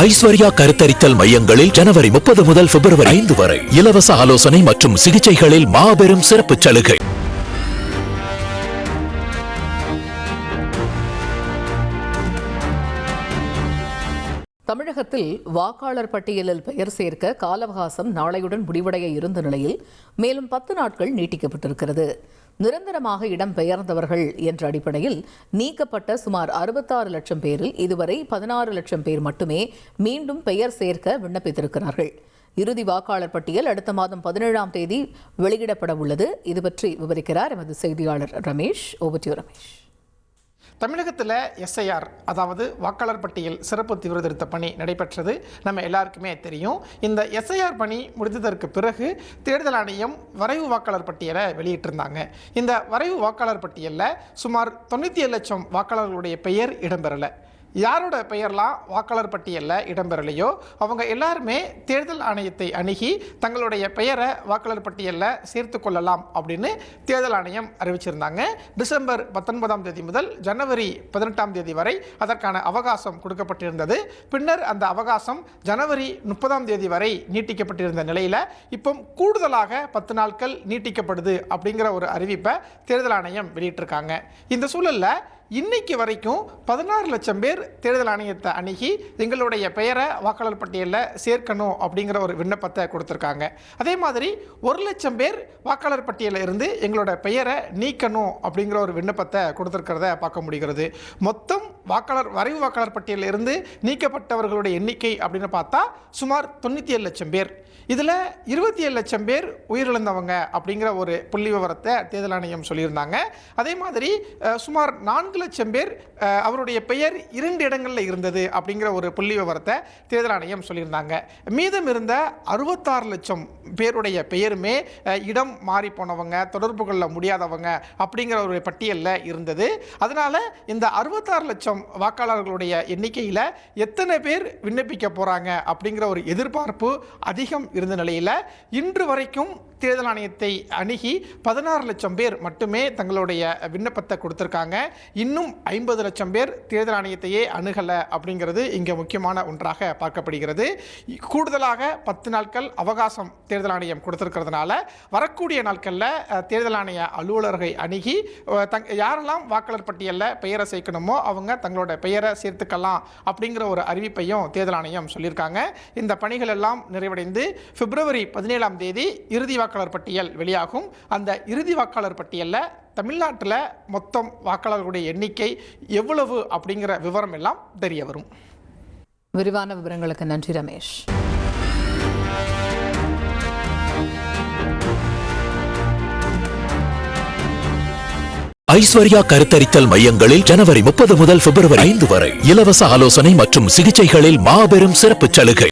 ஐஸ்வர்யா கருத்தரித்தல் மையங்களில் ஜனவரி 30 முதல் பிப்ரவரி 5 வரை இலவச ஆலோசனை மற்றும் சிகிச்சைகளில் மாபெரும் சிறப்பு சலுகை. தமிழகத்தில் வாக்காளர் பட்டியலில் பெயர் சேர்க்க கால அவகாசம் நாளையுடன் முடிவடைய இருந்த நிலையில் மேலும் 10 நாட்கள் நீட்டிக்கப்பட்டிருக்கிறது. நிரந்தரமாக இடம் பெயர்ந்தவர்கள் என்ற அடிப்படையில் நீக்கப்பட்ட சுமார் 66 லட்சம் பேரில் இதுவரை 16 லட்சம் பேர் மட்டுமே மீண்டும் பெயர் சேர்க்க விண்ணப்பித்திருக்கிறார்கள். இறுதி வாக்காளர் பட்டியல் அடுத்த மாதம் 17ஆம் தேதி வெளியிடப்பட உள்ளது. இது பற்றி விவரிக்கிறார் எமது செய்தியாளர் Ramesh. Over to you Ramesh. தமிழகத்தில் எஸ்ஐஆர் அதாவது வாக்காளர் பட்டியல் சிறப்பு தீவிர திருத்த பணி நடைபெற்றது நம்ம எல்லாருக்குமே தெரியும். இந்த எஸ்ஐஆர் பணி முடிந்ததற்கு பிறகு தேர்தல் ஆணையம் வரைவு வாக்காளர் பட்டியலை வெளியிட்டிருந்தாங்க. இந்த வரைவு வாக்காளர் பட்டியலில் சுமார் 97 லட்சம் வாக்காளர்களுடைய பெயர் இடம்பெறலை. யாரோட பெயர்லாம் வாக்காளர் பட்டியலில் இடம்பெறலையோ அவங்க எல்லாருமே தேர்தல் ஆணையத்தை அணுகி தங்களுடைய பெயரை வாக்காளர் பட்டியலில் சேர்த்து கொள்ளலாம் அப்படின்னு தேர்தல் ஆணையம் அறிவிச்சிருந்தாங்க. டிசம்பர் 19ஆம் தேதி முதல் ஜனவரி 18ஆம் தேதி வரை அதற்கான அவகாசம் கொடுக்கப்பட்டிருந்தது. பின்னர் அந்த அவகாசம் ஜனவரி 30ஆம் தேதி வரை நீட்டிக்கப்பட்டிருந்த நிலையில் இப்போ கூடுதலாக 10 நாட்கள் நீட்டிக்கப்படுது அப்படிங்கிற ஒரு அறிவிப்பை தேர்தல் ஆணையம் வெளியிட்டிருக்காங்க. இந்த சூழலில் இன்னைக்கு வரைக்கும் 16 லட்சம் பேர் தேர்தல் ஆணையத்தை அணுகி எங்களுடைய பெயரை வாக்காளர் பட்டியலில் சேர்க்கணும் அப்படிங்கிற ஒரு விண்ணப்பத்தை கொடுத்துருக்காங்க. அதே மாதிரி 1 லட்சம் பேர் வாக்காளர் பட்டியலில் இருந்து எங்களோட பெயரை நீக்கணும் அப்படிங்கிற ஒரு விண்ணப்பத்தை கொடுத்துருக்கிறத பார்க்க முடிகிறது. மொத்தம் வரைவு வாக்காளர் பட்டியலில் இருந்து நீக்கப்பட்டவர்களுடைய எண்ணிக்கை அப்படின்னு பார்த்தா சுமார் 97 லட்சம் பேர். இதில் 27 லட்சம் பேர் உயிரிழந்தவங்க அப்படிங்கிற ஒரு புள்ளி விவரத்தை தேர்தல் ஆணையம் சொல்லியிருந்தாங்க. அதே மாதிரி சுமார் 4 லட்சம் பேர் அவருடைய பெயர் 2 இடங்களில் இருந்தது அப்படிங்கிற ஒரு புள்ளி விவரத்தை தேர்தல் ஆணையம் சொல்லியிருந்தாங்க. மீதம் இருந்த 66 லட்சம் பேருடைய பெயருமே இடம் மாறி போனவங்க, தொடர்பு கொள்ள முடியாதவங்க அப்படிங்கிற ஒரு பட்டியலில் இருந்தது. அதனால் இந்த 66 லட்சம் வாக்காளர்களுடைய எண்ணிக்கையில் எத்தனை பேர் விண்ணப்பிக்க போகிறாங்க அப்படிங்கிற ஒரு எதிர்பார்ப்பு அதிகம் இருந்த நிலையில் இன்று வரைக்கும் தேர்தல் ஆணையத்தை அணுகி 16 லட்சம் பேர் மட்டுமே தங்களுடைய விண்ணப்பத்தை கொடுத்துருக்காங்க. இன்னும் 50 லட்சம் பேர் தேர்தல் ஆணையத்தையே அணுகலை அப்படிங்கிறது இங்கே முக்கியமான ஒன்றாக பார்க்கப்படுகிறது. கூடுதலாக 10 நாட்கள் அவகாசம் தேர்தல் ஆணையம் கொடுத்துருக்கிறதுனால வரக்கூடிய நாட்களில் தேர்தல் ஆணைய அலுவலர்களை அணுகி யாரெல்லாம் வாக்காளர் பட்டியலில் பெயரை சேர்க்கணுமோ அவங்க தங்களோட பெயரை சேர்த்துக்கலாம் அப்படிங்கிற ஒரு அறிவிப்பையும் தேர்தல் ஆணையம் சொல்லியிருக்காங்க. இந்த பணிகள் எல்லாம் நிறைவடைந்து பிப்ரவரி 17ஆம் தேதி இறுதி வாக்காளர் பட்டியல் வெளியாகும். அந்த இறுதி வாக்காளர் பட்டியலில் தமிழ்நாட்டில் மொத்தம் வாக்காளர்களுடைய எண்ணிக்கை எவ்வளவு அப்படிங்கிற விவரம் எல்லாம் தெரிய வரும். விரிவான விவரங்களுக்கு நன்றி ரமேஷ். ஐஸ்வர்யா கருத்தரித்தல் மையங்களில் ஜனவரி 30 முதல் பிப்ரவரி 5 வரை இலவச ஆலோசனை மற்றும் சிகிச்சைகளில் மாபெரும் சிறப்பு சலுகை.